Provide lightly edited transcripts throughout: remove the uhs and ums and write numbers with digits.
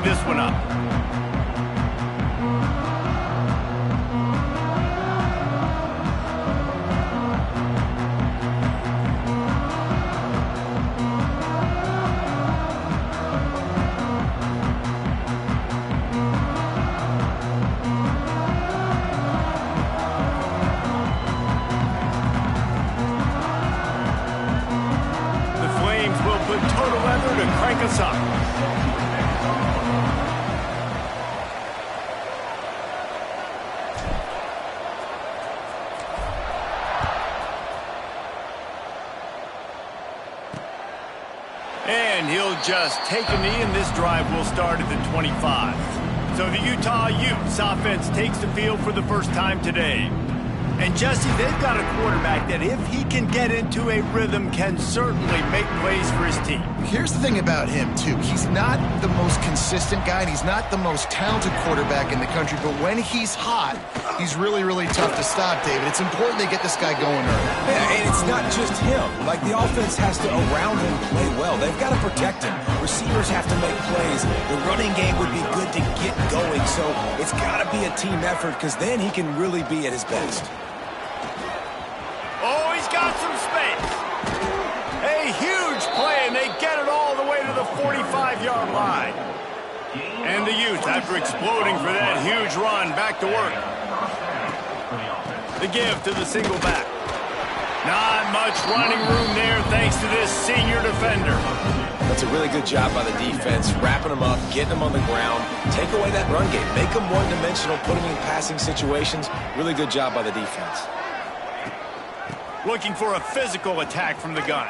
this one up. The Flames will put total leather to crank us up. And he'll just take a knee, and this drive will start at the 25. So the Utah Utes offense takes the field for the first time today. And Jesse, they've got a quarterback that if he can get into a rhythm can certainly make plays for his team. Here's the thing about him, too. He's not the most consistent guy, and he's not the most talented quarterback in the country, but when he's hot, he's really, really tough to stop, David. It's important they get this guy going early. Yeah, and it's not just him. Like, the offense has to, around him, play well. They've got to protect him. Receivers have to make plays. The running game would be good to get going, so it's got to be a team effort because then he can really be at his best. Oh, he's got some space. A huge play, and they get it all the way to the 45-yard line. And the Utes, after exploding for that huge run, back to work. The give to the single back. Not much running room there thanks to this senior defender. That's a really good job by the defense, wrapping them up, getting them on the ground, take away that run game, make them one-dimensional, put them in passing situations. Really good job by the defense. Looking for a physical attack from the gun.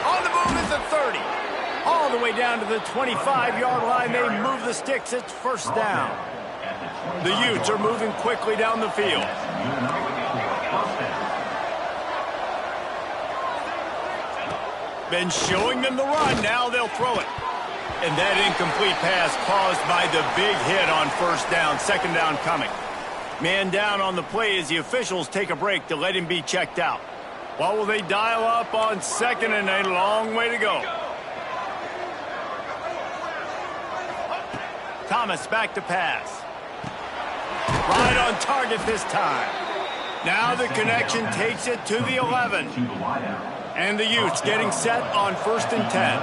On the move at the 30. All the way down to the 25-yard line. They move the sticks. It's first down. The Utes are moving quickly down the field. Been showing them the run. Now they'll throw it. And that incomplete pass caused by the big hit on first down. Second down coming. Man down on the play as the officials take a break to let him be checked out. What will they dial up on second, and a long way to go? Thomas back to pass. Right on target this time. Now the connection takes it to the 11. And the Utes getting set on 1st and 10.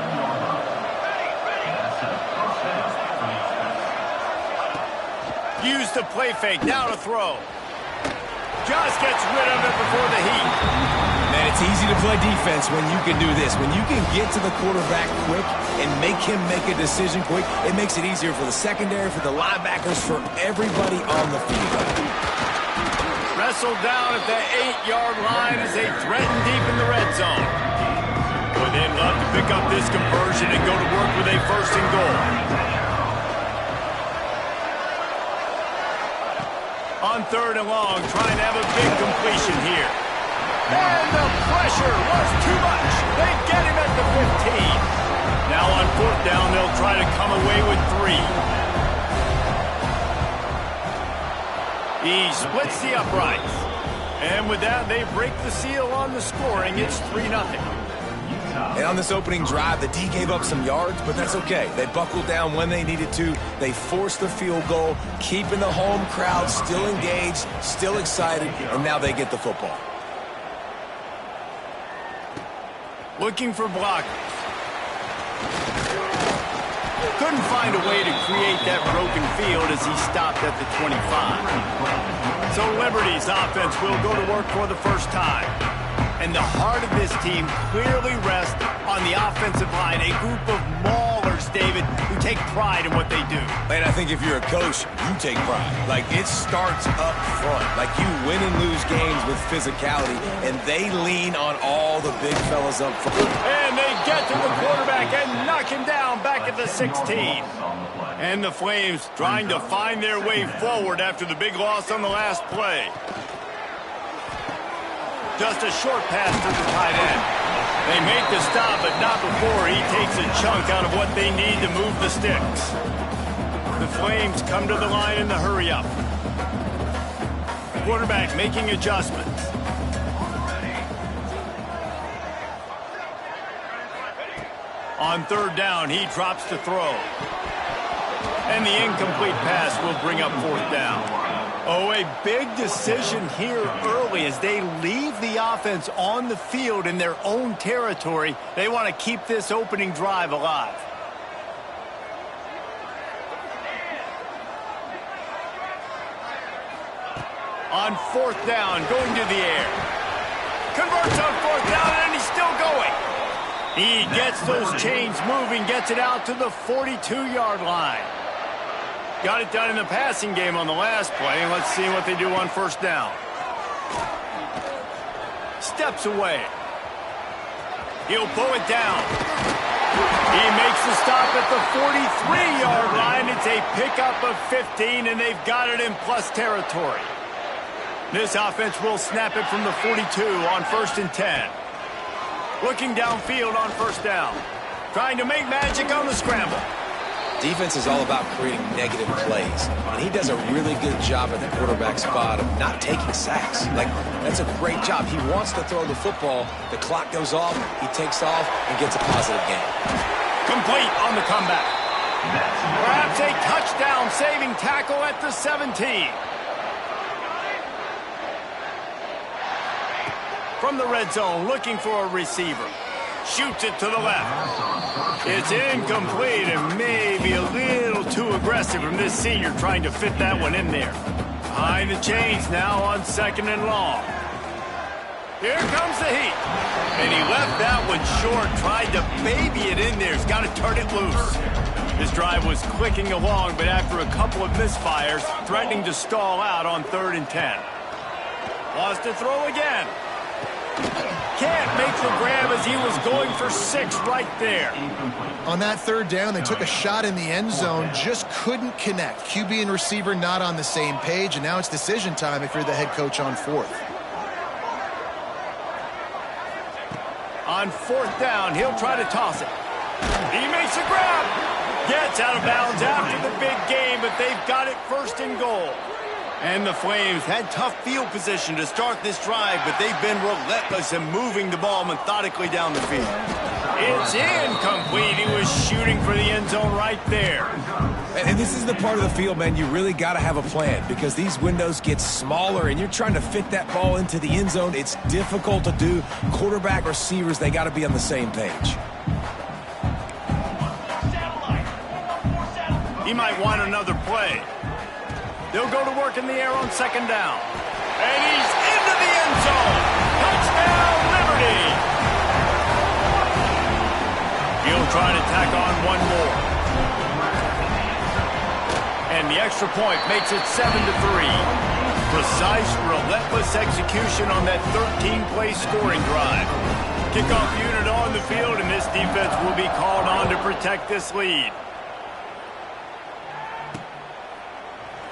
Use the play fake, now to throw. Just gets rid of it before the heat. Man, it's easy to play defense when you can do this. When you can get to the quarterback quick and make him make a decision quick, it makes it easier for the secondary, for the linebackers, for everybody on the field. Wrestled down at the 8-yard line as they threaten deep in the red zone. Boy, they'd love to pick up this conversion and go to work with a 1st and goal. On 3rd and long, trying to have a big completion here. And the pressure was too much. They get him at the 15. Now on 4th down, they'll try to come away with 3. He splits the uprights. And with that, they break the seal on the scoring. It's 3-0. And on this opening drive, the D gave up some yards, but that's okay. They buckled down when they needed to. They forced the field goal, keeping the home crowd still engaged, still excited, and now they get the football. Looking for blockers. Couldn't find a way to create that broken field as he stopped at the 25. So Liberty's offense will go to work for the first time. And the heart of this team clearly rests on the offensive line, a group of maulers, David, who take pride in what they do. And I think if you're a coach, you take pride. Like, it starts up front. Like, you win and lose games with physicality, and they lean on all the big fellas up front. And they get to the quarterback and knock him down back at the 16. And the Flames trying to find their way forward after the big loss on the last play. Just a short pass to the tight end. They make the stop, but not before he takes a chunk out of what they need to move the sticks. The Flames come to the line in the hurry-up. Quarterback making adjustments. On third down, he drops to throw. And the incomplete pass will bring up fourth down. Oh, a big decision here early as they leave the offense on the field in their own territory. They want to keep this opening drive alive. On fourth down, going to the air. Converts on fourth down, and he's still going. He gets those chains moving, gets it out to the 42-yard line. Got it done in the passing game on the last play, and let's see what they do on first down. Steps away. He'll pull it down. He makes the stop at the 43-yard line. It's a pickup of 15, and they've got it in plus territory. This offense will snap it from the 42 on 1st and 10. Looking downfield on first down. Trying to make magic on the scramble. Defense is all about creating negative plays, and he does a really good job at the quarterback spot of not taking sacks. Like, that's a great job. He wants to throw the football. The clock goes off, he takes off, and gets a positive gain. Complete on the comeback. Perhaps a touchdown saving tackle at the 17. From the red zone, looking for a receiver. Shoots it to the left. It's incomplete and maybe a little too aggressive from this senior trying to fit that one in there. Behind the chains now on 2nd and long. Here comes the heat. And he left that one short, tried to baby it in there. He's got to turn it loose. This drive was clicking along, but after a couple of misfires, threatening to stall out on 3rd and 10. Wants to throw again. Can't make the grab as he was going for 6 right there. On that 3rd down, they took a shot in the end zone, just couldn't connect. QB and receiver not on the same page, and now it's decision time if you're the head coach on 4th. On 4th down, he'll try to toss it. He makes a grab. Gets out of bounds after the big game, but they've got it 1st and goal. And the Flames had tough field position to start this drive, but they've been relentless in moving the ball methodically down the field. It's incomplete. He was shooting for the end zone right there. And this is the part of the field, man, you really got to have a plan because these windows get smaller and you're trying to fit that ball into the end zone. It's difficult to do. Quarterback, receivers, they got to be on the same page. He might want another play. They'll go to work in the air on 2nd down. And he's into the end zone. Touchdown, Liberty. He'll try to tack on one more. And the extra point makes it 7-3. Precise, relentless execution on that 13-play scoring drive. Kickoff unit on the field, and this defense will be called on to protect this lead.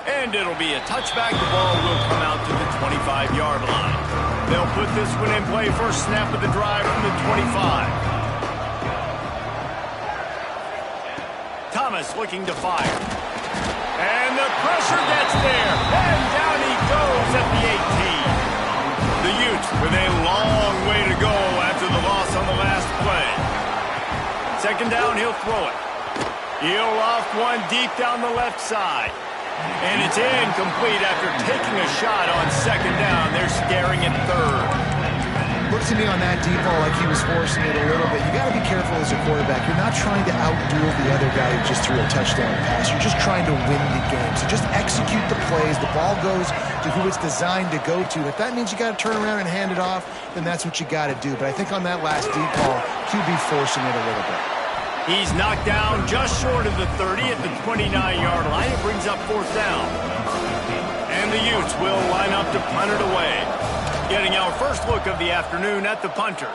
And it'll be a touchback. The ball will come out to the 25-yard line. They'll put this one in play first snap of the drive from the 25. Thomas looking to fire. And the pressure gets there. And down he goes at the 18. The Utes with a long way to go after the loss on the last play. 2nd down, he'll throw it. He'll loft one deep down the left side. And it's incomplete after taking a shot on 2nd down. They're scaring at 3rd. Looks to me on that deep ball like he was forcing it a little bit. You got to be careful as a quarterback. You're not trying to outduel the other guy who just threw a touchdown pass. You're just trying to win the game. So just execute the plays. The ball goes to who it's designed to go to. If that means you got to turn around and hand it off, then that's what you got to do. But I think on that last deep ball, QB forcing it a little bit. He's knocked down just short of the 30 at the 29-yard line. It brings up 4th down. And the Utes will line up to punt it away. Getting our first look of the afternoon at the punter.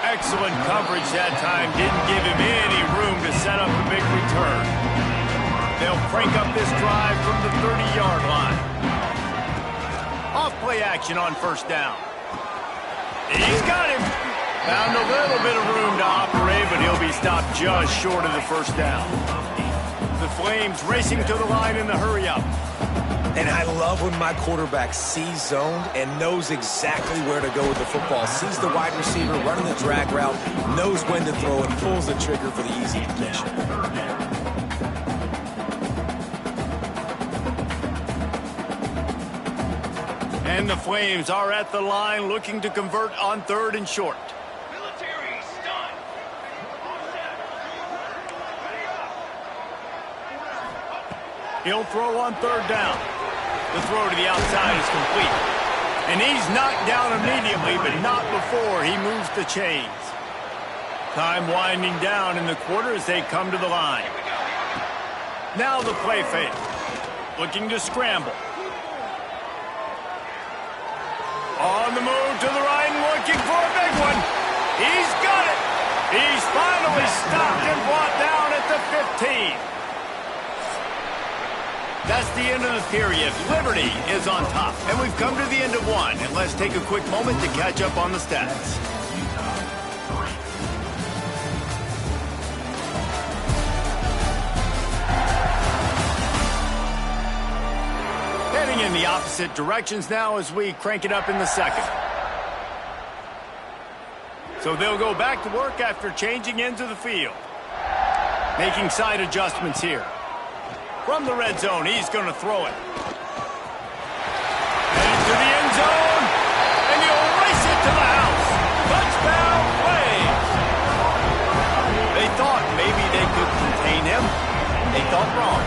Excellent coverage that time. Didn't give him any room to set up a big return. They'll crank up this drive from the 30-yard line. Off-play action on 1st down. He's got him. Found a little bit of room to operate, but he'll be stopped just short of the 1st down. The Flames racing to the line in the hurry-up. And I love when my quarterback sees zoned and knows exactly where to go with the football. Sees the wide receiver running the drag route, knows when to throw it, pulls the trigger for the easy completion. And the Flames are at the line looking to convert on 3rd and short. He'll throw on 3rd down. The throw to the outside is complete. And he's knocked down immediately, but not before he moves the chains. Time winding down in the quarter as they come to the line. Now the play fake. Looking to scramble. On the move to the right and looking for a big one. He's got it. He's finally stopped and brought down at the 15. That's the end of the period. Liberty is on top. And we've come to the end of one. And let's take a quick moment to catch up on the stats. Heading in the opposite directions now as we crank it up in the second. So they'll go back to work after changing into the field. Making side adjustments here. From the red zone, he's going to throw it. Into the end zone. And he'll race it to the house. Touchdown Flames. They thought maybe they could contain him. They thought wrong.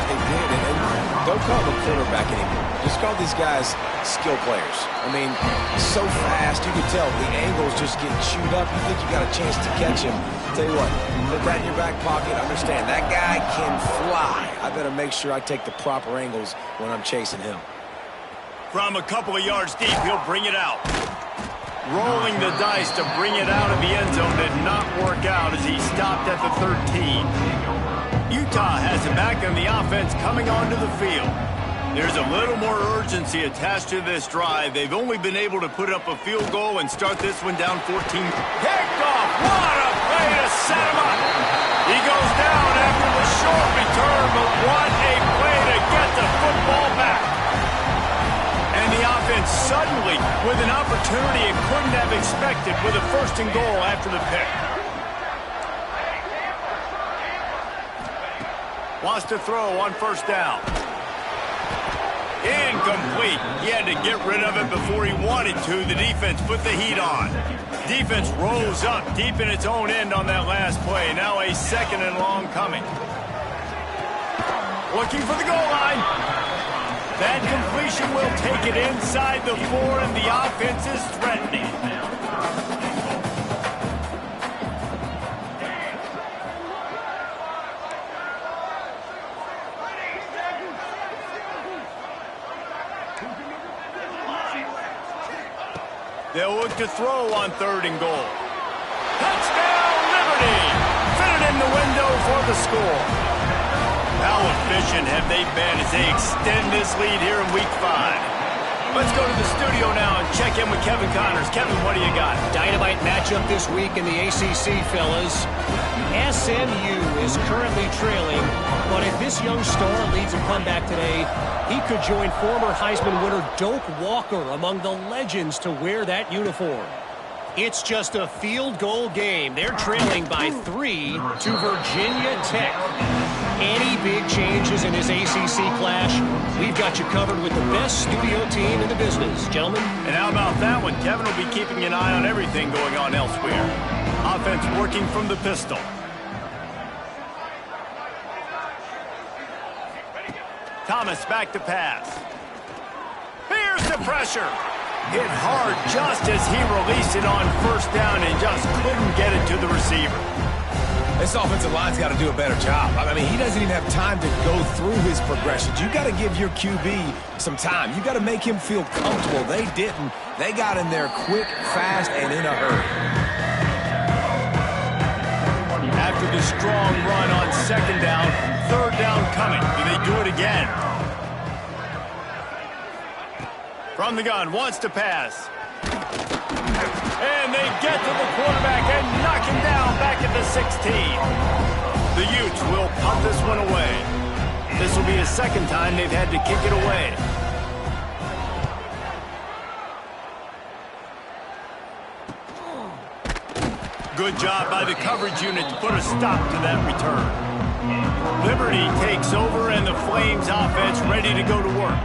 They did, and don't call them a quarterback anymore. Just call these guys skill players. I mean, so fast, you can tell the angles just get chewed up. You think you got a chance to catch him. Tell you what, put that in your back pocket. Understand, that guy can fly. I better make sure I take the proper angles when I'm chasing him. From a couple of yards deep, he'll bring it out. Rolling the dice to bring it out of the end zone did not work out as he stopped at the 13. Utah has it back on the offense coming onto the field. There's a little more urgency attached to this drive. They've only been able to put up a field goal and start this one down 14. Picked off. What a play to set him up. He goes down after the short return, but what a play to get the football back. And the offense suddenly with an opportunity it couldn't have expected with a 1st and goal after the pick. Wants to throw on 1st down. Incomplete. He had to get rid of it before he wanted to. The defense put the heat on. Defense rose up deep in its own end on that last play. Now a 2nd and long coming. Looking for the goal line. That completion will take it inside the 4, and the offense is threatening. They'll look to throw on 3rd and goal. Touchdown, Liberty! Fitted in the window for the score. How efficient have they been as they extend this lead here in Week 5? Let's go to the studio now and check in with Kevin Connors. Kevin, what do you got? Dynamite matchup this week in the ACC, fellas. SMU is currently trailing, but if this young star leads a comeback today, he could join former Heisman winner Doak Walker among the legends to wear that uniform. It's just a field goal game. They're trailing by 3 to Virginia Tech. Any big changes in this ACC clash, we've got you covered with the best studio team in the business, gentlemen. And how about that one? Kevin will be keeping an eye on everything going on elsewhere. Offense working from the pistol. Thomas back to pass. Here's the pressure. Hit hard just as he released it on 1st down and just couldn't get it to the receiver. This offensive line's got to do a better job. I mean, he doesn't even have time to go through his progressions. You got to give your QB some time. You got to make him feel comfortable. They didn't. They got in there quick, fast, and in a hurry. After the strong run on 2nd down, 3rd down coming. Do they do it again? From the gun, wants to pass. And they get to the quarterback and knock him down back at the 16. The Utes will punt this one away. This will be the second time they've had to kick it away. Good job by the coverage unit to put a stop to that return. Liberty takes over, and the Flames offense ready to go to work.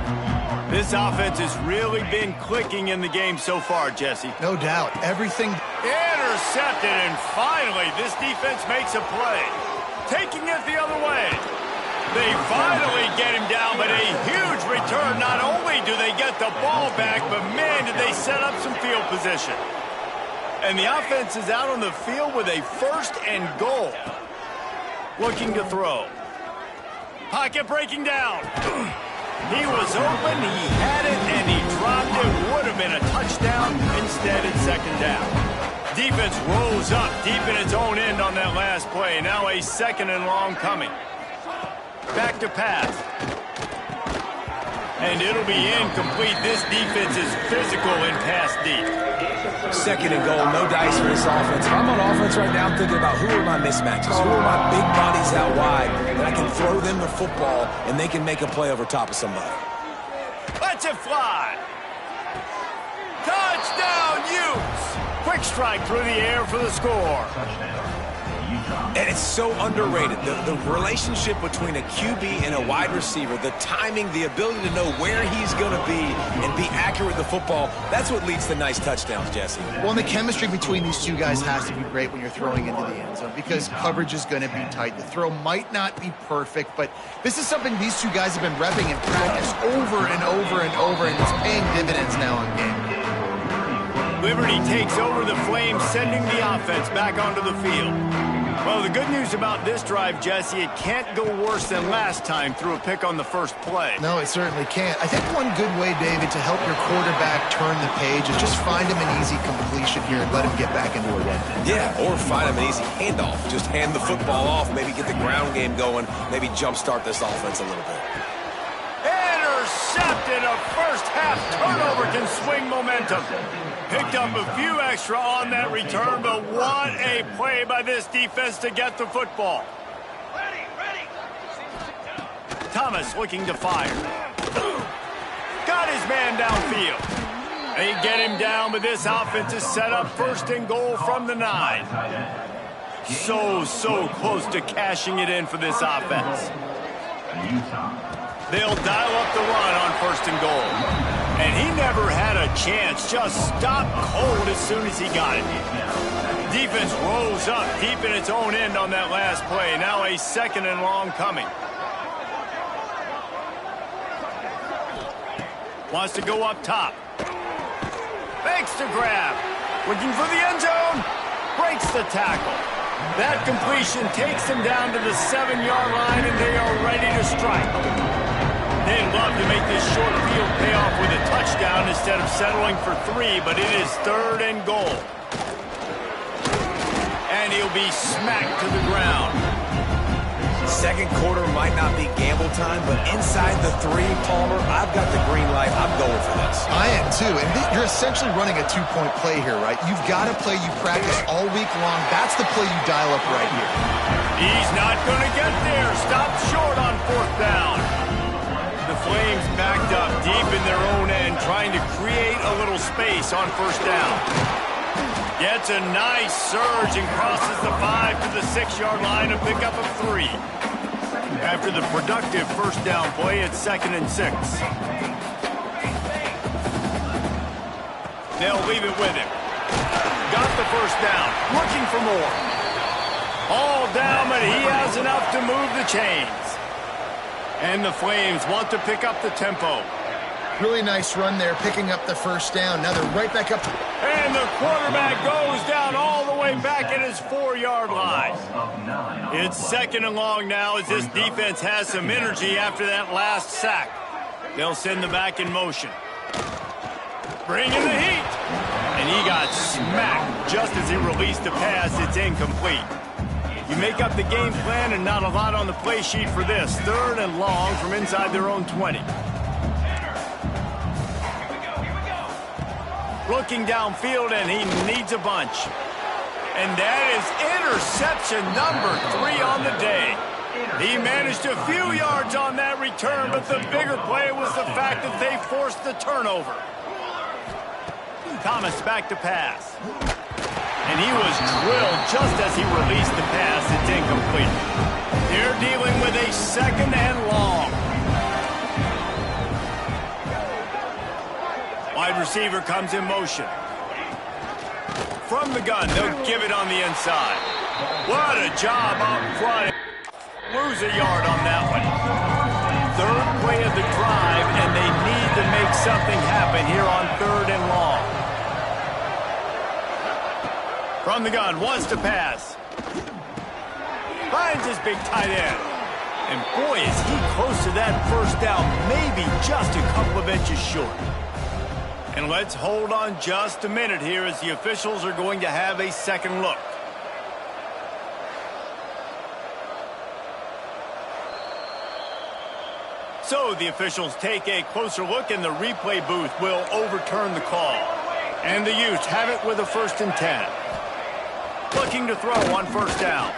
This offense has really been clicking in the game so far, Jesse. No doubt. Everything... Intercepted, and finally this defense makes a play. Taking it the other way. They finally get him down, but a huge return. Not only do they get the ball back, but man, did they set up some field position. And the offense is out on the field with a 1st and goal. Looking to throw. Pocket breaking down. He was open, he had it, and he dropped it. Would have been a touchdown. Instead, it's 2nd down. Defense rolls up deep in its own end on that last play. Now a 2nd and long coming. Back to pass. And it'll be incomplete. This defense is physical and pass deep. 2nd and goal, no dice for this offense. If I'm on offense right now, I'm thinking about who are my mismatches, who are my big bodies out wide, and I can throw them the football, and they can make a play over top of somebody. Let's it fly. Touchdown, Utes. Quick strike through the air for the score. And it's so underrated. The relationship between a QB and a wide receiver, the timing, the ability to know where he's going to be and be accurate with the football, that's what leads to nice touchdowns, Jesse. Well, and the chemistry between these two guys has to be great when you're throwing into the end zone because coverage is going to be tight. The throw might not be perfect, but this is something these two guys have been repping in practice over and over and over, and it's paying dividends now in game. Liberty takes over the Flames, sending the offense back onto the field. Well, the good news about this drive, Jesse, it can't go worse than last time through a pick on the first play. No, it certainly can't. I think one good way, David, to help your quarterback turn the page is just find him an easy completion here and let him get back into a run. Yeah, or find him an easy handoff. Just hand the football off, maybe get the ground game going, maybe jumpstart this offense a little bit. Intercepted. A first-half turnover can swing momentum. Picked up a few extra on that return, but what a play by this defense to get the football. Thomas looking to fire. Got his man downfield. They get him down, but this offense is set up 1st and goal from the 9. So close to cashing it in for this offense. They'll dial up the run on 1st and goal. And he never had a chance, just stopped cold as soon as he got it. Defense rolls up deep in its own end on that last play. Now a 2nd and long coming. Wants to go up top. Fakes to grab. Looking for the end zone. Breaks the tackle. That completion takes them down to the 7-yard line, and they are ready to strike. They'd love to make this short field pay off with a touchdown instead of settling for 3, but it is 3rd and goal. And he'll be smacked to the ground. 2nd quarter might not be gamble time, but inside the 3, Palmer, I've got the green light. I'm going for this. I am too, and you're essentially running a 2-point play here, right? You've got a play you practice all week long. That's the play you dial up right here. He's not going to get there. Stop short on 4th down. The Flames backed up deep in their own end, trying to create a little space on 1st down. Gets a nice surge and crosses the 5 to the 6-yard line, a pickup of 3. After the productive 1st down play, it's 2nd and 6. They'll leave it with him. Got the 1st down, looking for more. All down, but he has enough to move the chains. And the Flames want to pick up the tempo. Really nice run there, picking up the 1st down. Now they're right back up. And the quarterback goes down all the way back at his 4-yard line. It's 2nd and long now as this defense has some energy after that last sack. They'll send the back in motion. Bring in the heat. And he got smacked just as he released the pass. It's incomplete. You make up the game plan and not a lot on the play sheet for this. 3rd and long from inside their own 20. Looking downfield, and he needs a bunch. And that is interception number 3 on the day. He managed a few yards on that return, but the bigger play was the fact that they forced the turnover. Thomas back to pass. And he was drilled just as he released the pass. It's incomplete. They're dealing with a 2nd and long. Wide receiver comes in motion. From the gun, they'll give it on the inside. What a job up front. Lose a yard on that one. 3rd play of the drive, and they need to make something happen here on 3rd and long. From the gun, wants to pass. Finds his big tight end. And boy, is he close to that first down, maybe just a couple of inches short. And let's hold on just a minute here as the officials are going to have a second look. So the officials take a closer look, and the replay booth will overturn the call. And the Utes have it with a 1st and 10. Looking to throw on 1st down.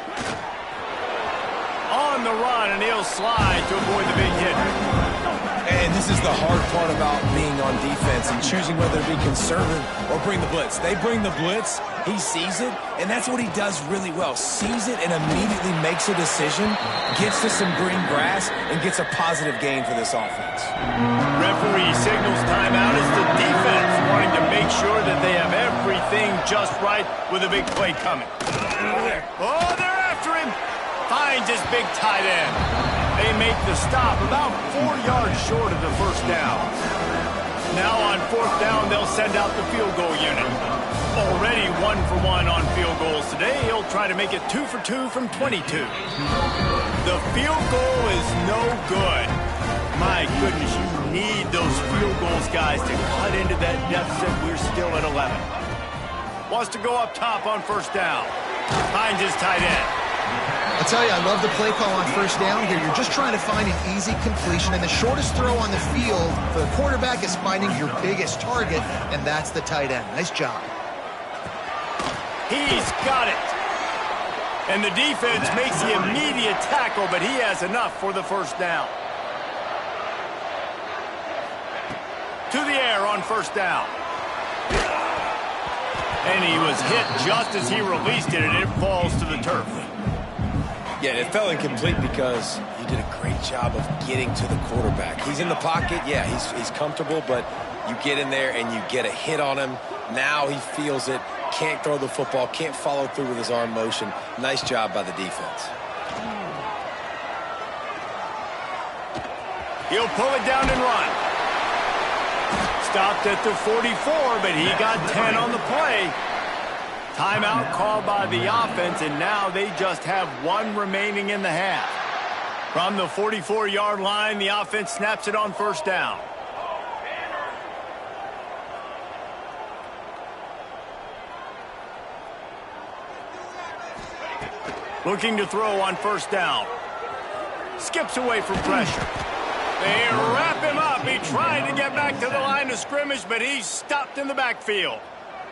On the run, and he'll slide to avoid the big hit. And this is the hard part about being on defense and choosing whether to be conservative or bring the blitz. They bring the blitz, he sees it, and that's what he does really well. Sees it and immediately makes a decision, gets to some green grass, and gets a positive gain for this offense. Referee signals timeout as the defense wanting to make sure that they have everything just right with a big play coming. Oh, they're after him. Finds his big tight end. They make the stop about 4 yards short of the 1st down. Now on 4th down, they'll send out the field goal unit. Already 1 for 1 on field goals today. He'll try to make it 2 for 2 from 22. The field goal is no good. My goodness, you need those field goals, guys, to cut into that deficit. We're still at 11. Wants to go up top on 1st down. Finds his tight end. I'll tell you, I love the play call on 1st down here. You're just trying to find an easy completion, and the shortest throw on the field for the quarterback is finding your biggest target, and that's the tight end. Nice job. He's got it. And the defense makes the immediate tackle, but he has enough for the 1st down. To the air on 1st down. And he was hit just as he released it, and it falls to the turf. Yeah, it fell incomplete because he did a great job of getting to the quarterback. He's in the pocket, yeah, he's comfortable, but you get in there and you get a hit on him. Now he feels it, can't throw the football, can't follow through with his arm motion. Nice job by the defense. He'll pull it down and run. Stopped at the 44, but he got 10 on the play. Timeout called by the offense, and now they just have 1 remaining in the half. From the 44-yard line, the offense snaps it on 1st down. Looking to throw on 1st down. Skips away from pressure. They wrap him up. He tried to get back to the line of scrimmage, but he's stopped in the backfield.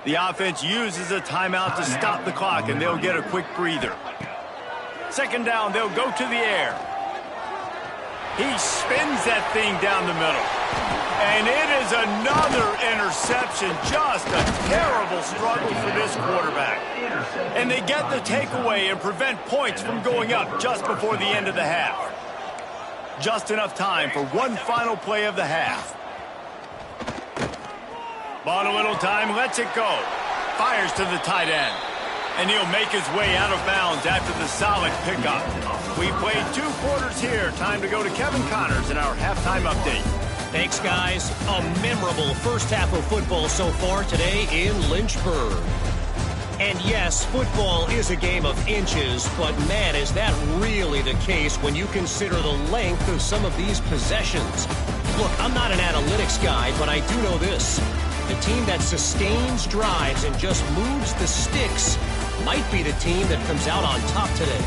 The offense uses a timeout to stop the clock, and they'll get a quick breather. 2nd down, they'll go to the air. He spins that thing down the middle. And it is another interception. Just a terrible struggle for this quarterback. And they get the takeaway and prevent points from going up just before the end of the half. Just enough time for one final play of the half. Bought a little time, lets it go. Fires to the tight end. And he'll make his way out of bounds after the solid pickup. We played 2 quarters here. Time to go to Kevin Connors in our halftime update. Thanks, guys. A memorable first half of football so far today in Lynchburg. And yes, football is a game of inches, but man, is that really the case when you consider the length of some of these possessions. Look, I'm not an analytics guy, but I do know this. The team that sustains drives and just moves the sticks might be the team that comes out on top today.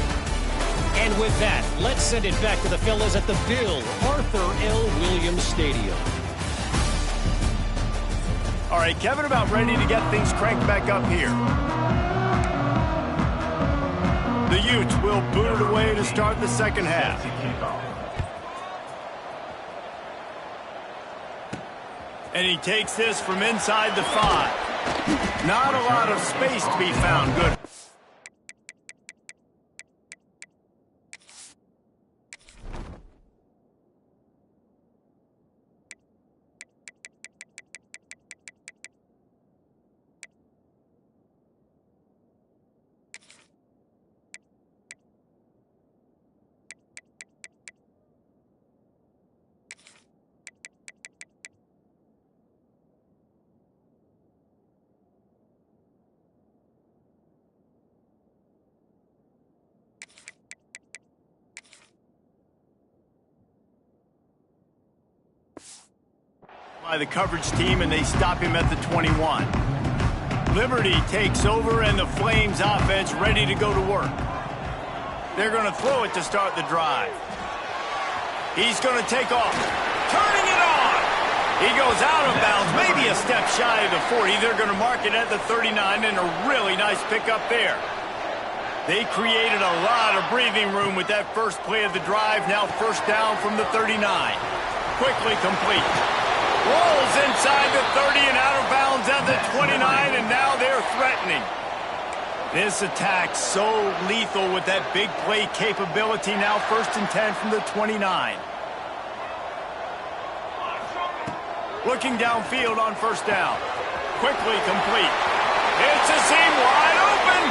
And with that, let's send it back to the fellas at the Bill Arthur L. Williams Stadium. All right, Kevin, about ready to get things cranked back up here. The Utes will boot it away to start the second half. And he takes this from inside the 5. Not a lot of space to be found. Good. By the coverage team, and they stop him at the 21. Liberty takes over, and the Flames offense ready to go to work. They're going to throw it to start the drive. He's going to take off. Turning it on! He goes out of bounds, maybe a step shy of the 40. They're going to mark it at the 39, and a really nice pickup there. They created a lot of breathing room with that first play of the drive. Now first down from the 39. Quickly complete. Rolls inside the 30 and out of bounds at the 29, and now they're threatening. This attack so lethal with that big play capability. Now first and 10 from the 29. Looking downfield on first down. Quickly complete. It's a seam wide open.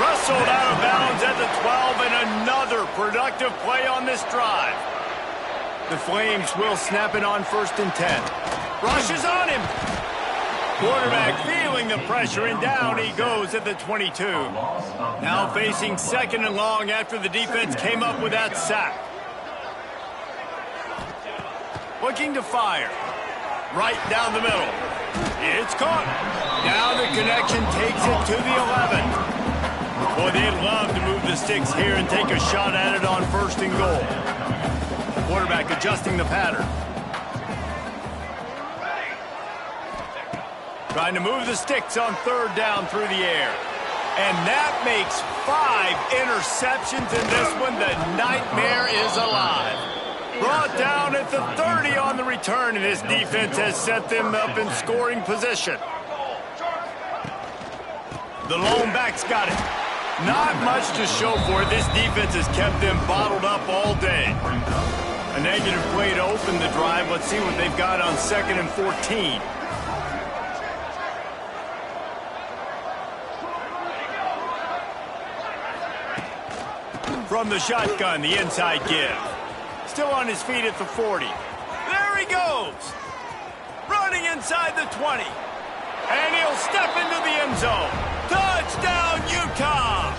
Rustled out of bounds at the 12, and another productive play on this drive. The Flames will snap it on first and 10. Rushes on him. Quarterback feeling the pressure, and down he goes at the 22. Now facing second and long after the defense came up with that sack. Looking to fire. Right down the middle. It's caught. Now the connection takes it to the 11. Boy, they'd love to move the sticks here and take a shot at it on first and goal. Quarterback adjusting the pattern. Trying to move the sticks on third down through the air. And that makes 5 interceptions in this one. The nightmare is alive. Brought down at the 30 on the return, and his defense has set them up in scoring position. The lone back's got it. Not much to show for it. This defense has kept them bottled up all day. A negative play to open the drive. Let's see what they've got on second and 14. From the shotgun, the inside give. Still on his feet at the 40. There he goes. Running inside the 20. And he'll step into the end zone. Touchdown, Utah!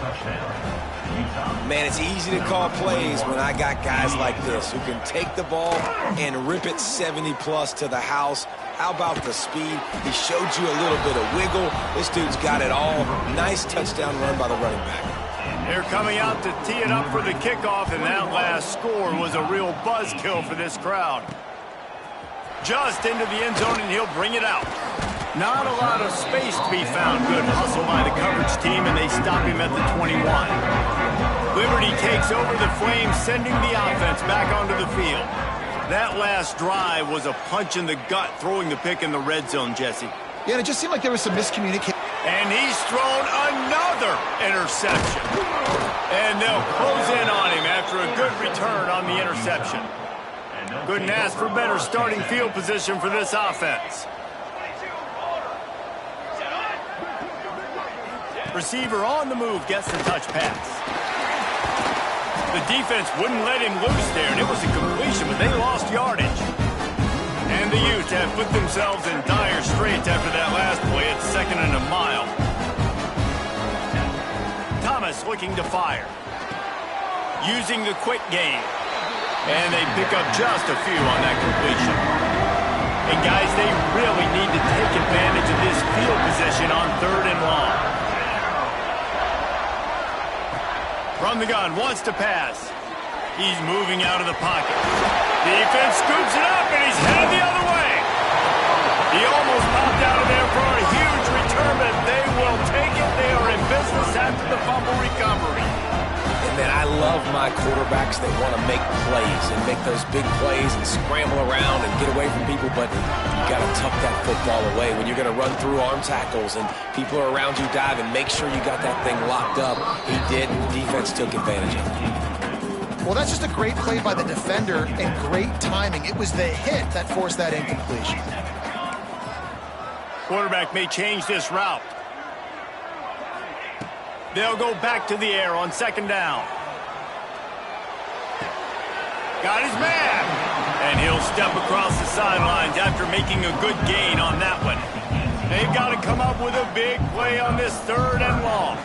Man, it's easy to call plays when I got guys like this who can take the ball and rip it 70-plus to the house. How about the speed? He showed you a little bit of wiggle. This dude's got it all. Nice touchdown run by the running back. They're coming out to tee it up for the kickoff, and that last score was a real buzzkill for this crowd. Just into the end zone, and he'll bring it out. Not a lot of space to be found. Good hustle by the coverage team, and they stop him at the 21. Liberty takes over the Flames, sending the offense back onto the field. That last drive was a punch in the gut, throwing the pick in the red zone, Jesse. Yeah, and it just seemed like there was some miscommunication. And he's thrown another interception. And they'll close in on him after a good return on the interception. Couldn't ask for better starting field position for this offense. Receiver on the move gets the touch pass. The defense wouldn't let him loose there, and it was a completion, but they lost yardage. And the Utes have put themselves in dire straits after that last play at second and a mile. Thomas looking to fire. Using the quick game. And they pick up just a few on that completion. And guys, they really need to take advantage of this field position on third and long. From the gun, wants to pass. He's moving out of the pocket. Defense scoops it up, and he's headed the other way. He almost popped out of there for a huge return, but they will take it. They are in business after the fumble recovery. love my quarterbacks that want to make plays and make those big plays and scramble around and get away from people, but you got to tuck that football away when you're going to run through arm tackles and people are around you dive, and make sure you got that thing locked up. He did, and the defense took advantage of it. Well, that's just a great play by the defender and great timing. It was the hit that forced that incompletion. Quarterback may change this route. They'll go back to the air on second down. Got his man. And he'll step across the sidelines after making a good gain on that one. They've got to come up with a big play on this 3rd and long.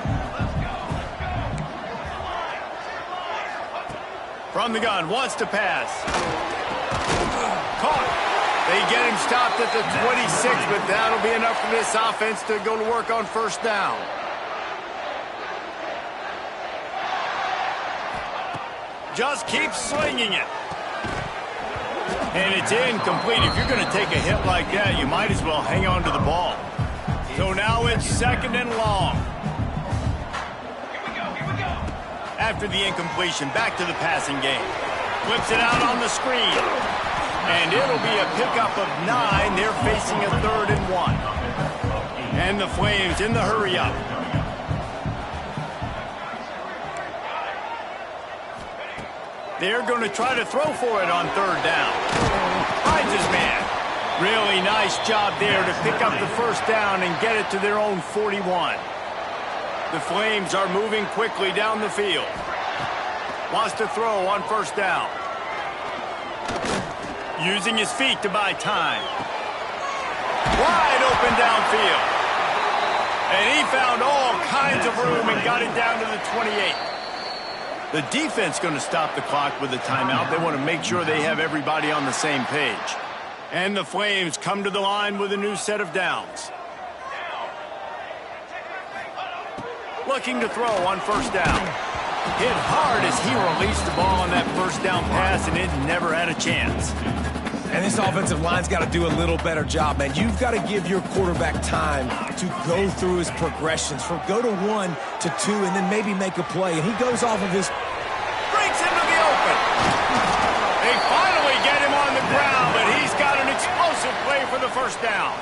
From the gun, wants to pass. Caught. They get him stopped at the 26, but that'll be enough for this offense to go to work on first down. Just keep slinging it. And it's incomplete. If you're going to take a hit like that, you might as well hang on to the ball. So now it's 2nd and long. After the incompletion, back to the passing game. Flips it out on the screen. And it'll be a pickup of 9. They're facing a 3rd and 1. And the Flames in the hurry-up. They're going to try to throw for it on 3rd down. Finds his man. Really nice job there to pick up the first down and get it to their own 41. The Flames are moving quickly down the field. Wants to throw on first down. Using his feet to buy time. Wide open downfield. And he found all kinds of room and got it down to the 28. The defense going to stop the clock with a timeout. They want to make sure they have everybody on the same page. And the Flames come to the line with a new set of downs. Looking to throw on first down. Hit hard as he released the ball on that first down pass, and it never had a chance. And this offensive line's got to do a little better job, man. You've got to give your quarterback time to go through his progressions. From go to 1 to 2 and then maybe make a play. And he goes off of his... Breaks into the open. They finally get him on the ground, but he's got an explosive play for the first down.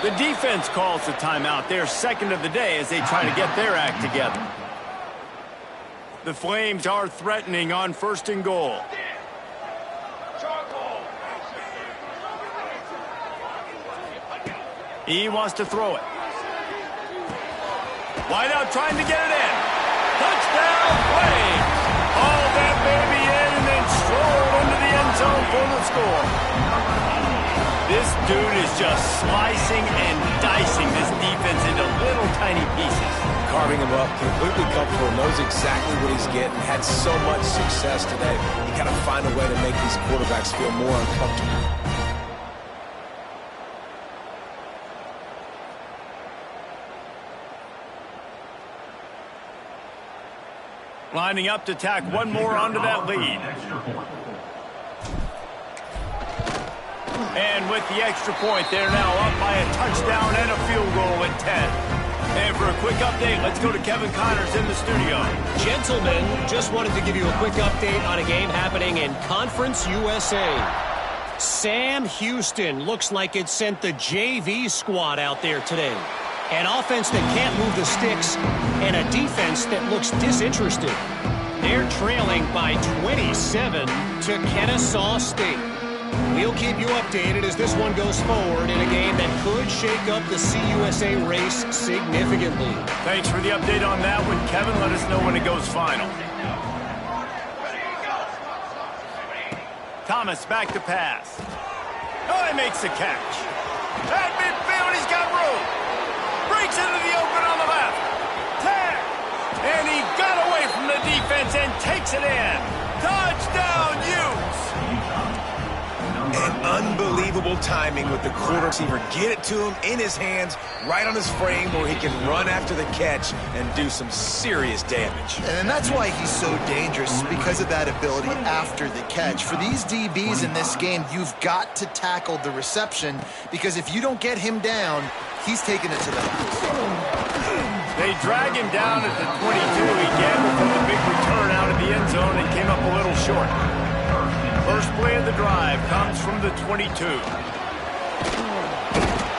The defense calls the timeout. They're 2nd of the day as they try to get their act together. The Flames are threatening on 1st and goal. He wants to throw it. Wide out trying to get it in. Touchdown, Flames. All that baby in and then strolled into the end zone for the score. This dude is just slicing and dicing this defense into little tiny pieces. Carving him up, completely comfortable, knows exactly what he's getting, had so much success today. You got to find a way to make these quarterbacks feel more uncomfortable. Lining up to tack one more onto that lead. And with the extra point, they're now up by a touchdown and a field goal at 10. And for a quick update, let's go to Kevin Connors in the studio. Gentlemen, just wanted to give you a quick update on a game happening in Conference USA. Sam Houston looks like it sent the JV squad out there today. An offense that can't move the sticks, and a defense that looks disinterested. They're trailing by 27 to Kennesaw State. We'll keep you updated as this one goes forward in a game that could shake up the CUSA race significantly. Thanks for the update on that one, Kevin. Let us know when it goes final. Thomas back to pass. Oh, he makes the catch. At midfield, he's got room. Breaks into the open on the left. Tag. And he got away from the defense and takes it in. Touchdown, Utes. And unbelievable timing with the quarter receiver. Get it to him in his hands, right on his frame where he can run after the catch and do some serious damage. And that's why he's so dangerous, because of that ability after the catch. For these DBs in this game, you've got to tackle the reception, because if you don't get him down, he's taking it to the house. They drag him down at the 22. He gambled for the big return out short. First play of the drive comes from the 22.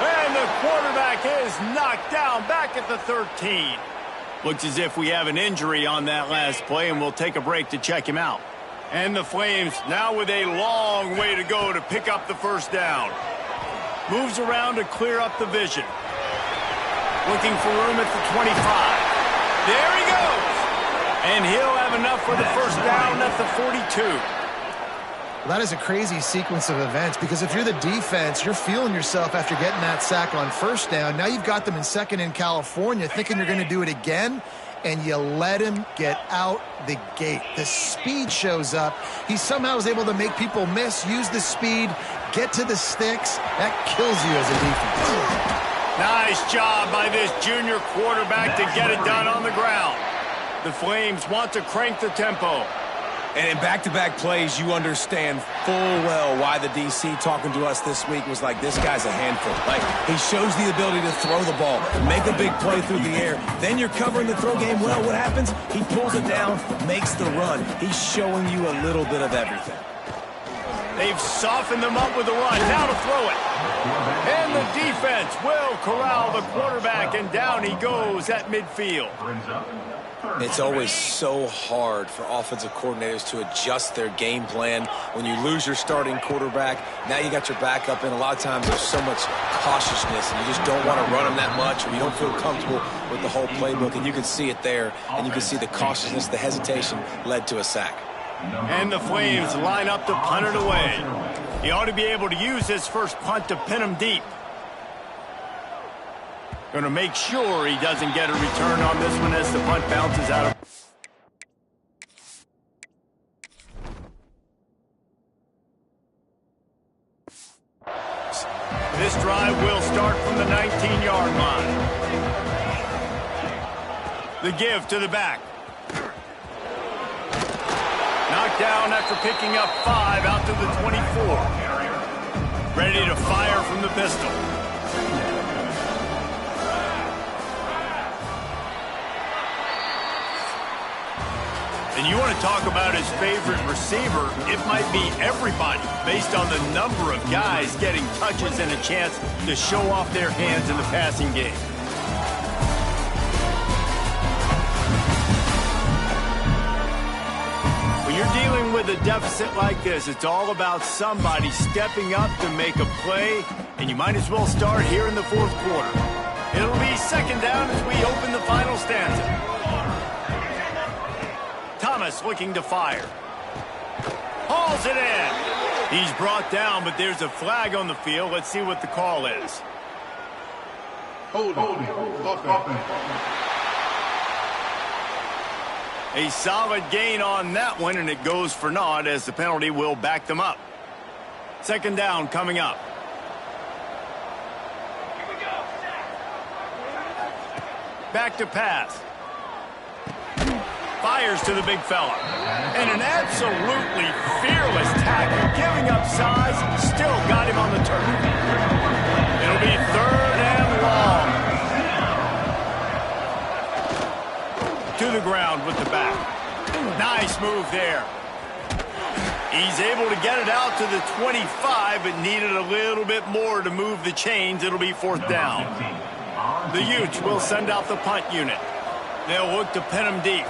And the quarterback is knocked down back at the 13. Looks as if we have an injury on that last play, and we'll take a break to check him out. And the Flames now with a long way to go to pick up the first down. Moves around to clear up the vision. Looking for room at the 25. There he goes. And he'll have enough for the first down at the 42. Well, that is a crazy sequence of events, because if you're the defense, you're feeling yourself after getting that sack on first down. Now you've got them in second in California, thinking you're going to do it again, and you let him get out the gate. The speed shows up. He somehow is able to make people miss, use the speed, get to the sticks. That kills you as a defense. Nice job by this junior quarterback to get it done on the ground. The Flames want to crank the tempo. And in back-to-back plays, you understand full well why the DC talking to us this week was like, this guy's a handful. Like, he shows the ability to throw the ball, make a big play through the air. Then you're covering the throw game well. What happens? He pulls it down, makes the run. He's showing you a little bit of everything. They've softened them up with the run. Now to throw it. And the defense will corral the quarterback, and down he goes at midfield. It's always so hard for offensive coordinators to adjust their game plan. When you lose your starting quarterback, now you got your backup in. A lot of times there's so much cautiousness, and you just don't want to run them that much, or you don't feel comfortable with the whole playbook. And you can see it there, and you can see the cautiousness, the hesitation led to a sack. And the Flames line up to punt it away. He ought to be able to use his first punt to pin him deep. Going to make sure he doesn't get a return on this one as the punt bounces out of... This drive will start from the 19-yard line. The give to the back. Knocked down after picking up 5 out to the 24. Ready to fire from the pistol. And you want to talk about his favorite receiver, it might be everybody, based on the number of guys getting touches and a chance to show off their hands in the passing game. When you're dealing with a deficit like this, it's all about somebody stepping up to make a play, and you might as well start here in the fourth quarter. It'll be second down as we open the final stanza. Thomas looking to fire. Hauls it in. He's brought down, but there's a flag on the field. Let's see what the call is. Hold it. A solid gain on that one, and it goes for naught as the penalty will back them up. Second down coming up. Back to pass. Fires to the big fella. And an absolutely fearless tackle, giving up size, still got him on the turf. It'll be third and long. To the ground with the back. Nice move there. He's able to get it out to the 25, but needed a little bit more to move the chains. It'll be fourth down. The Utes will send out the punt unit. They'll look to pin him deep.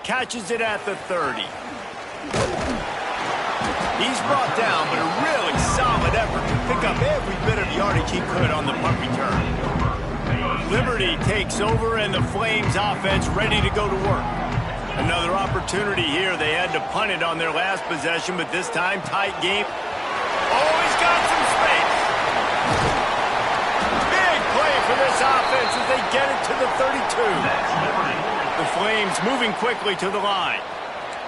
Catches it at the 30. He's brought down, but a really solid effort to pick up every bit of yardage he could on the punt return. Liberty takes over, and the Flames offense ready to go to work. Another opportunity here. They had to punt it on their last possession, but this time tight game. Oh, he's got some space. Big play for this offense as they get it to the 32. The Flames moving quickly to the line.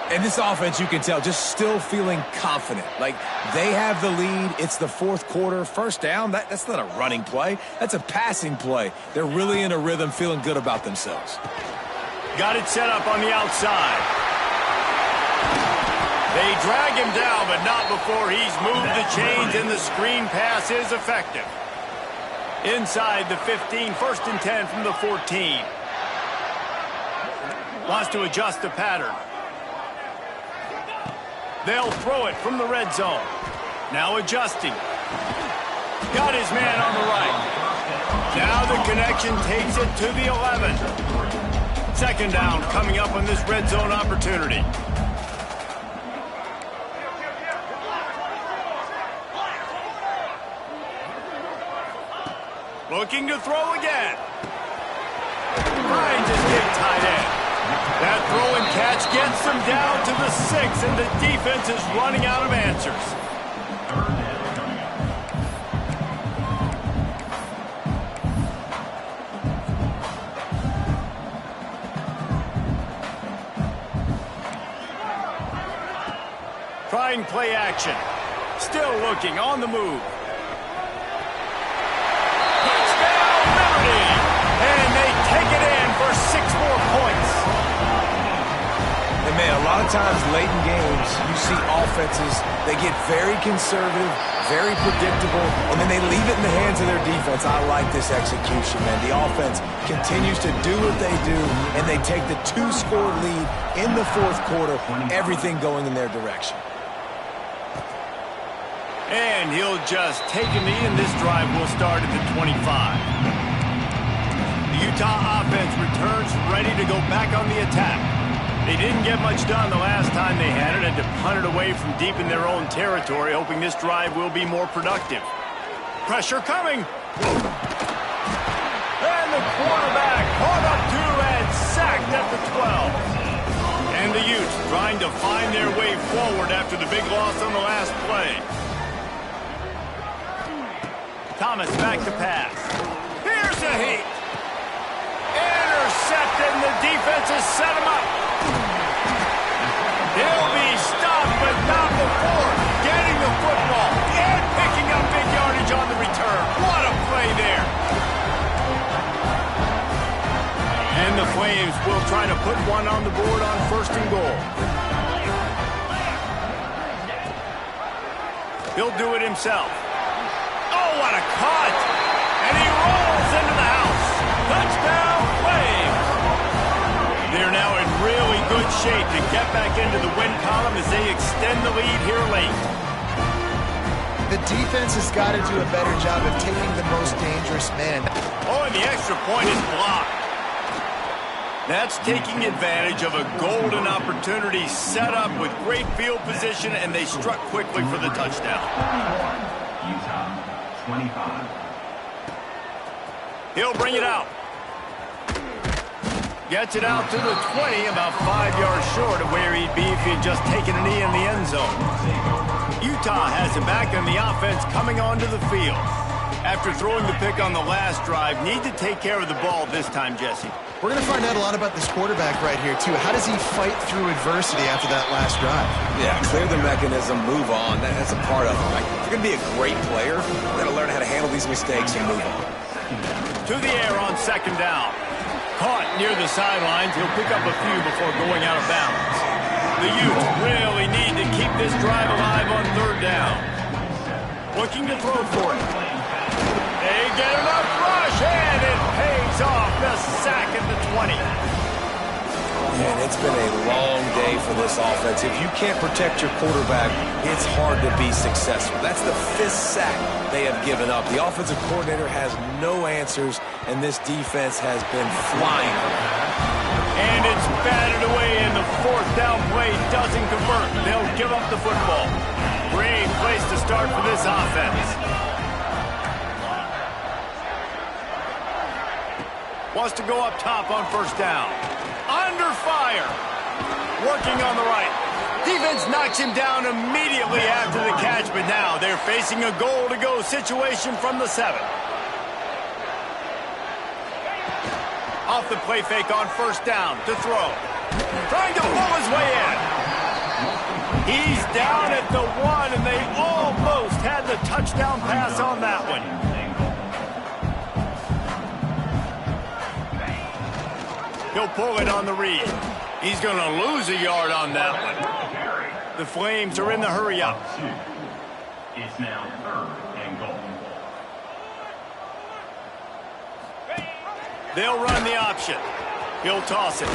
And this offense, you can tell, just still feeling confident. Like, they have the lead. It's the fourth quarter. First down, that's not a running play. That's a passing play. They're really in a rhythm, feeling good about themselves. Got it set up on the outside. They drag him down, but not before he's moved the chains, and the screen pass is effective. Inside the 15, first and 10 from the 14. Wants to adjust the pattern. They'll throw it from the red zone. Now adjusting. Got his man on the right. Now the connection takes it to the 11. Second down coming up on this red zone opportunity. Looking to throw again. Finds his big tight end. That throw and catch gets them down to the 6, and the defense is running out of answers. Trying play action. Still looking on the move. Touchdown, Liberty! And they take it in for 6 more points. And man, a lot of times late in games, you see offenses, they get very conservative, very predictable, and then they leave it in the hands of their defense. I like this execution, man. The offense continues to do what they do, and they take the 2-score lead in the fourth quarter, everything going in their direction. And he'll just take a knee, and this drive will start at the 25. The Utah offense returns ready to go back on the attack. They didn't get much done the last time they had it, and to punt it away from deep in their own territory, hoping this drive will be more productive. Pressure coming. And the quarterback caught up to and sacked at the 12. And the Utes trying to find their way forward after the big loss on the last play. Thomas back to pass. Here's a heat. Intercepted, and the defense has set him up. He'll be stopped, but not before getting the football and picking up big yardage on the return. What a play there. And the Flames will try to put one on the board on 1st and goal. He'll do it himself. Oh, what a cut! And he rolls into the house. Touchdown, Flames! They're now in really good shape to get back into the win column as they extend the lead here late. The defense has got to do a better job of taking the most dangerous man. Oh, and the extra point is blocked. That's taking advantage of a golden opportunity set up with great field position, and they struck quickly for the touchdown. Utah, 25. He'll bring it out. Gets it out to the 20, about 5 yards short of where he'd be if he had just taken a knee in the end zone. Utah has it back, and the offense coming onto the field. After throwing the pick on the last drive, need to take care of the ball this time, Jesse. We're going to find out a lot about this quarterback right here, too. How does he fight through adversity after that last drive? Yeah, clear the mechanism, move on. That's a part of it, right? If you're going to be a great player, you've got to learn how to handle these mistakes and move on. To the air on 2nd down. Caught near the sidelines. He'll pick up a few before going out of bounds. The Utes really need to keep this drive alive on 3rd down. Looking to throw for it. They get enough rush, and it pays off. The sack at the 20. Man, it's been a long day for this offense. If you can't protect your quarterback, it's hard to be successful. That's the 5th sack they have given up. The offensive coordinator has no answers, and this defense has been flying. And it's batted away, and the 4th down play doesn't convert. They'll give up the football. Great place to start for this offense. Wants to go up top on 1st down. Under fire. Working on the right. Defense knocks him down immediately after the catch, but now they're facing a goal-to-go situation from the 7. Off the play fake on 1st down to throw. Trying to pull his way in. He's down at the 1, and they almost had the touchdown pass on that one. He'll pull it on the read. He's going to lose a yard on that one. The Flames are in the hurry-up. It's now 3rd and goal. They'll run the option. He'll toss it.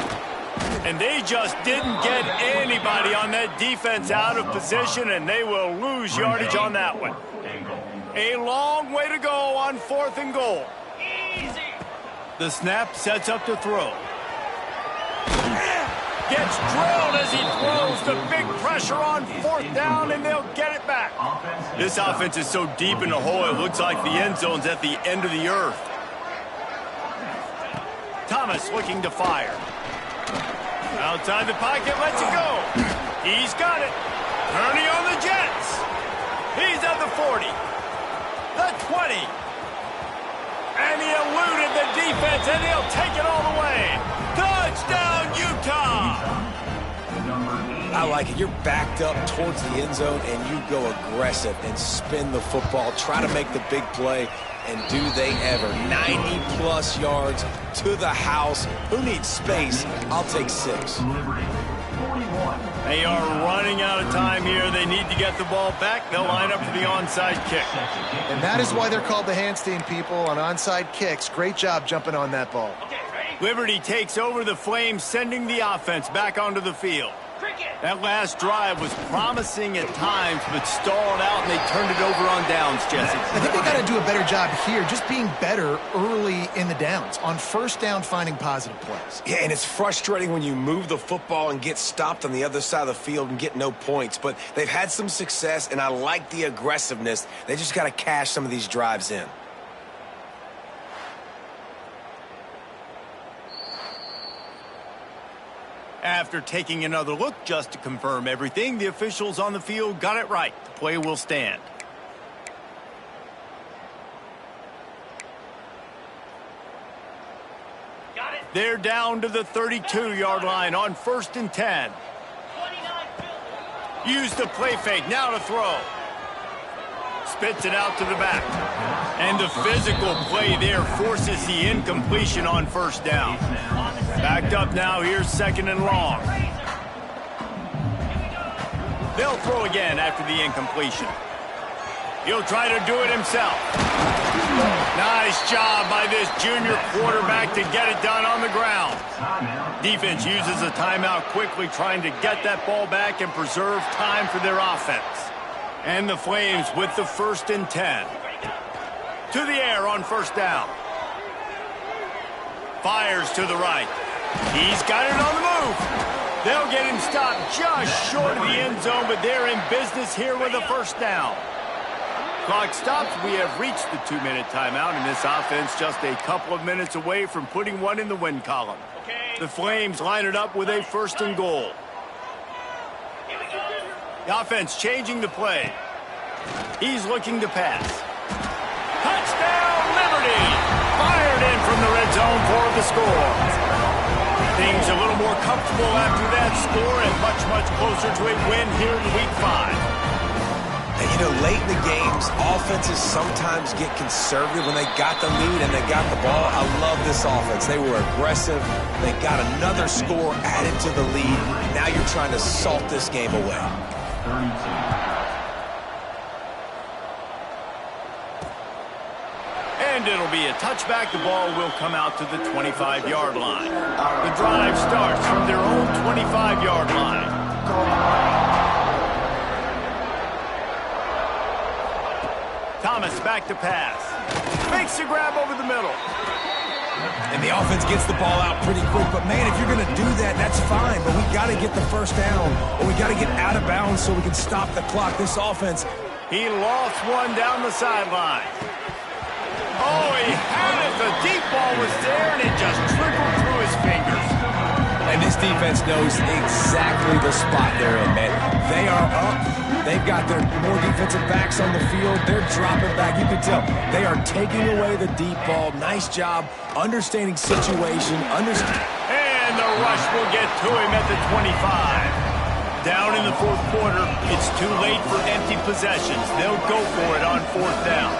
And they just didn't get anybody on that defense out of position, and they will lose yardage on that one. A long way to go on 4th and goal. The snap sets up to throw. Gets drilled as he throws. The big pressure on 4th down, and they'll get it back. This offense is so deep in the hole, it looks like the end zone's at the end of the earth. Thomas looking to fire. Outside the pocket, lets it go. He's got it. Ernie on the Jets. He's at the 40. The 20. And he eluded the defense, and he'll take it all the way. Touchdown, Utah! I like it. You're backed up towards the end zone, and you go aggressive and spin the football, try to make the big play, and do they ever. 90-plus yards to the house. Who needs space? I'll take 6. They are running out of time here. They need to get the ball back. They'll line up for the onside kick. And that is why they're called the Handstein people on onside kicks. Great job jumping on that ball. Liberty takes over the Flames, sending the offense back onto the field. That last drive was promising at times, but stalled out, and they turned it over on downs, Jesse. I think they got to do a better job here, just being better early in the downs. On 1st down, finding positive plays. Yeah, and it's frustrating when you move the football and get stopped on the other side of the field and get no points. But they've had some success, and I like the aggressiveness. They just got to cash some of these drives in. After taking another look just to confirm everything, the officials on the field got it right. The play will stand. They're down to the 32-yard line on 1st and 10. Use the play fake, now to throw. Spits it out to the back. And the physical play there forces the incompletion on 1st down. Backed up now, here's 2nd and long. They'll throw again after the incompletion. He'll try to do it himself. Nice job by this junior quarterback to get it done on the ground. Defense uses a timeout quickly, trying to get that ball back and preserve time for their offense. And the Flames with the 1st and 10. To the air on 1st down. Fires to the right. He's got it on the move. They'll get him stopped just short of the end zone, but they're in business here with a 1st down. Clock stops. We have reached the 2-minute timeout, and this offense just a couple of minutes away from putting one in the win column. The Flames line it up with a 1st and goal. The offense changing the play. He's looking to pass. Touchdown, Liberty! Fired in from the red zone for the score. Things a little more comfortable after that score and much, much closer to a win here in Week 5. And, you know, late in the games, offenses sometimes get conservative when they got the lead and they got the ball. I love this offense. They were aggressive. They got another score added to the lead. Now you're trying to salt this game away. 32. And it'll be a touchback. The ball will come out to the 25-yard line. The drive starts from their own 25-yard line. Thomas back to pass. Makes a grab over the middle. And the offense gets the ball out pretty quick. But, man, if you're going to do that, that's fine. But we got to get the 1st down, or we got to get out of bounds so we can stop the clock. This offense. He lost one down the sideline. Oh, he had it. The deep ball was there, and it just trickled through his fingers. And this defense knows exactly the spot they're in, man. They are up. They've got their more defensive backs on the field. They're dropping back. You can tell they are taking away the deep ball. Nice job understanding situation. And the rush will get to him at the 25. Down in the 4th quarter, it's too late for empty possessions. They'll go for it on 4th down.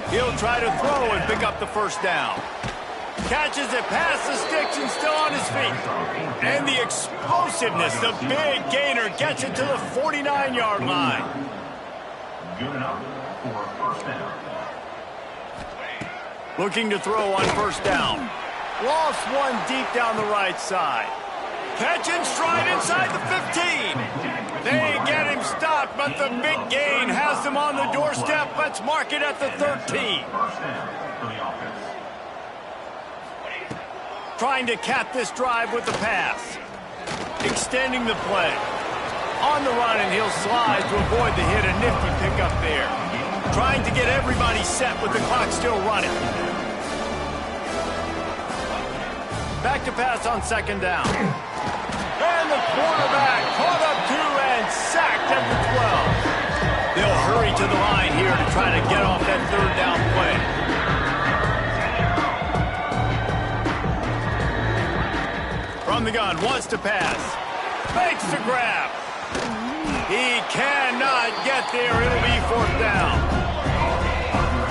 He'll try to throw and pick up the 1st down. Catches it past the sticks and still on his feet. And the explosiveness, the big gainer, gets it to the 49-yard line. Good enough for a 1st down. Looking to throw on 1st down. Lost one deep down the right side. Catch and stride inside the 15. They get him stopped, but the big gain has them on the doorstep. Let's mark it at the 13. Trying to cap this drive with the pass. Extending the play. On the run, and he'll slide to avoid the hit. A nifty pickup there. Trying to get everybody set with the clock still running. Back to pass on second down. And the quarterback caught up to and sacked at the 12. They'll hurry to the line here to try to get off that third down play. From the gun, wants to pass. Fakes the grab. He cannot get there. It'll be fourth down.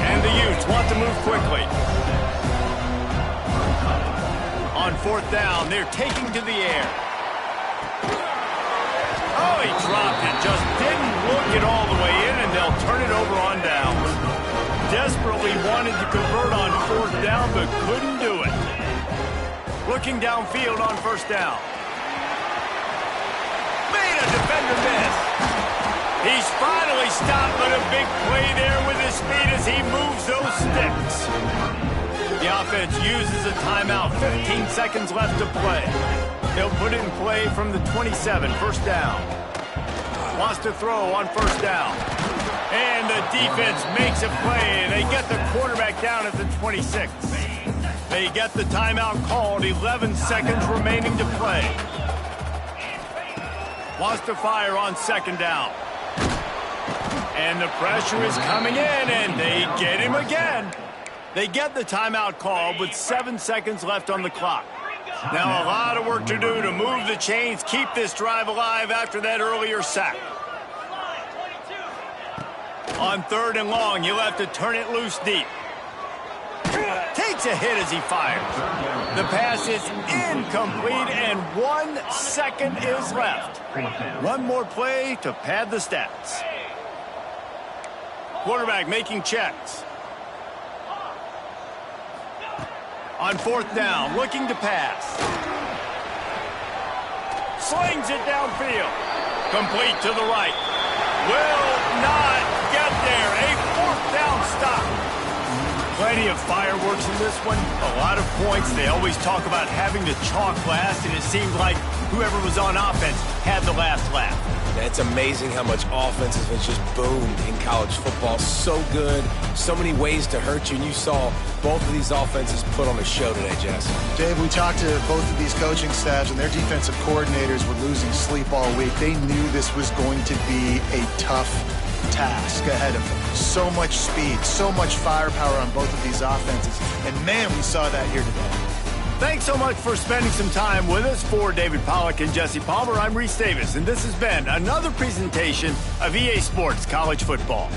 And the Utes want to move quickly. On fourth down, they're taking to the air. Oh, he dropped it. Just didn't look it all the way in, and they'll turn it over on down. Desperately wanted to convert on fourth down, but couldn't do it. Looking downfield on first down. Made a defender miss. He's finally stopped, but a big play there with his speed as he moves those sticks. The offense uses a timeout. 15 seconds left to play. They'll put it in play from the 27, first down. Wants to throw on first down. And the defense makes a play. They get the quarterback down at the 26. They get the timeout called. 11 seconds remaining to play. Wants to fire on second down. And the pressure is coming in, and they get him again. They get the timeout called with 7 seconds left on the clock. Now a lot of work to do to move the chains, keep this drive alive after that earlier sack. On third and long, you'll have to turn it loose deep. Takes a hit as he fires. The pass is incomplete, and 1 second is left. One more play to pad the stats. Quarterback making checks. On fourth down, looking to pass. Slings it downfield. Complete to the right. Will not get there. A fourth down stop. Plenty of fireworks in this one. A lot of points. They always talk about having to chalk last, and it seemed like whoever was on offense had the last laugh. It's amazing how much offense has just boomed in college football. So good, so many ways to hurt you, and you saw both of these offenses put on a show today, Jess. Dave, we talked to both of these coaching staffs, and their defensive coordinators were losing sleep all week. They knew this was going to be a tough task ahead of them. So much speed, so much firepower on both of these offenses, and man, we saw that here today. Thanks so much for spending some time with us. For David Pollack and Jesse Palmer, I'm Reese Davis, and this has been another presentation of EA Sports College Football.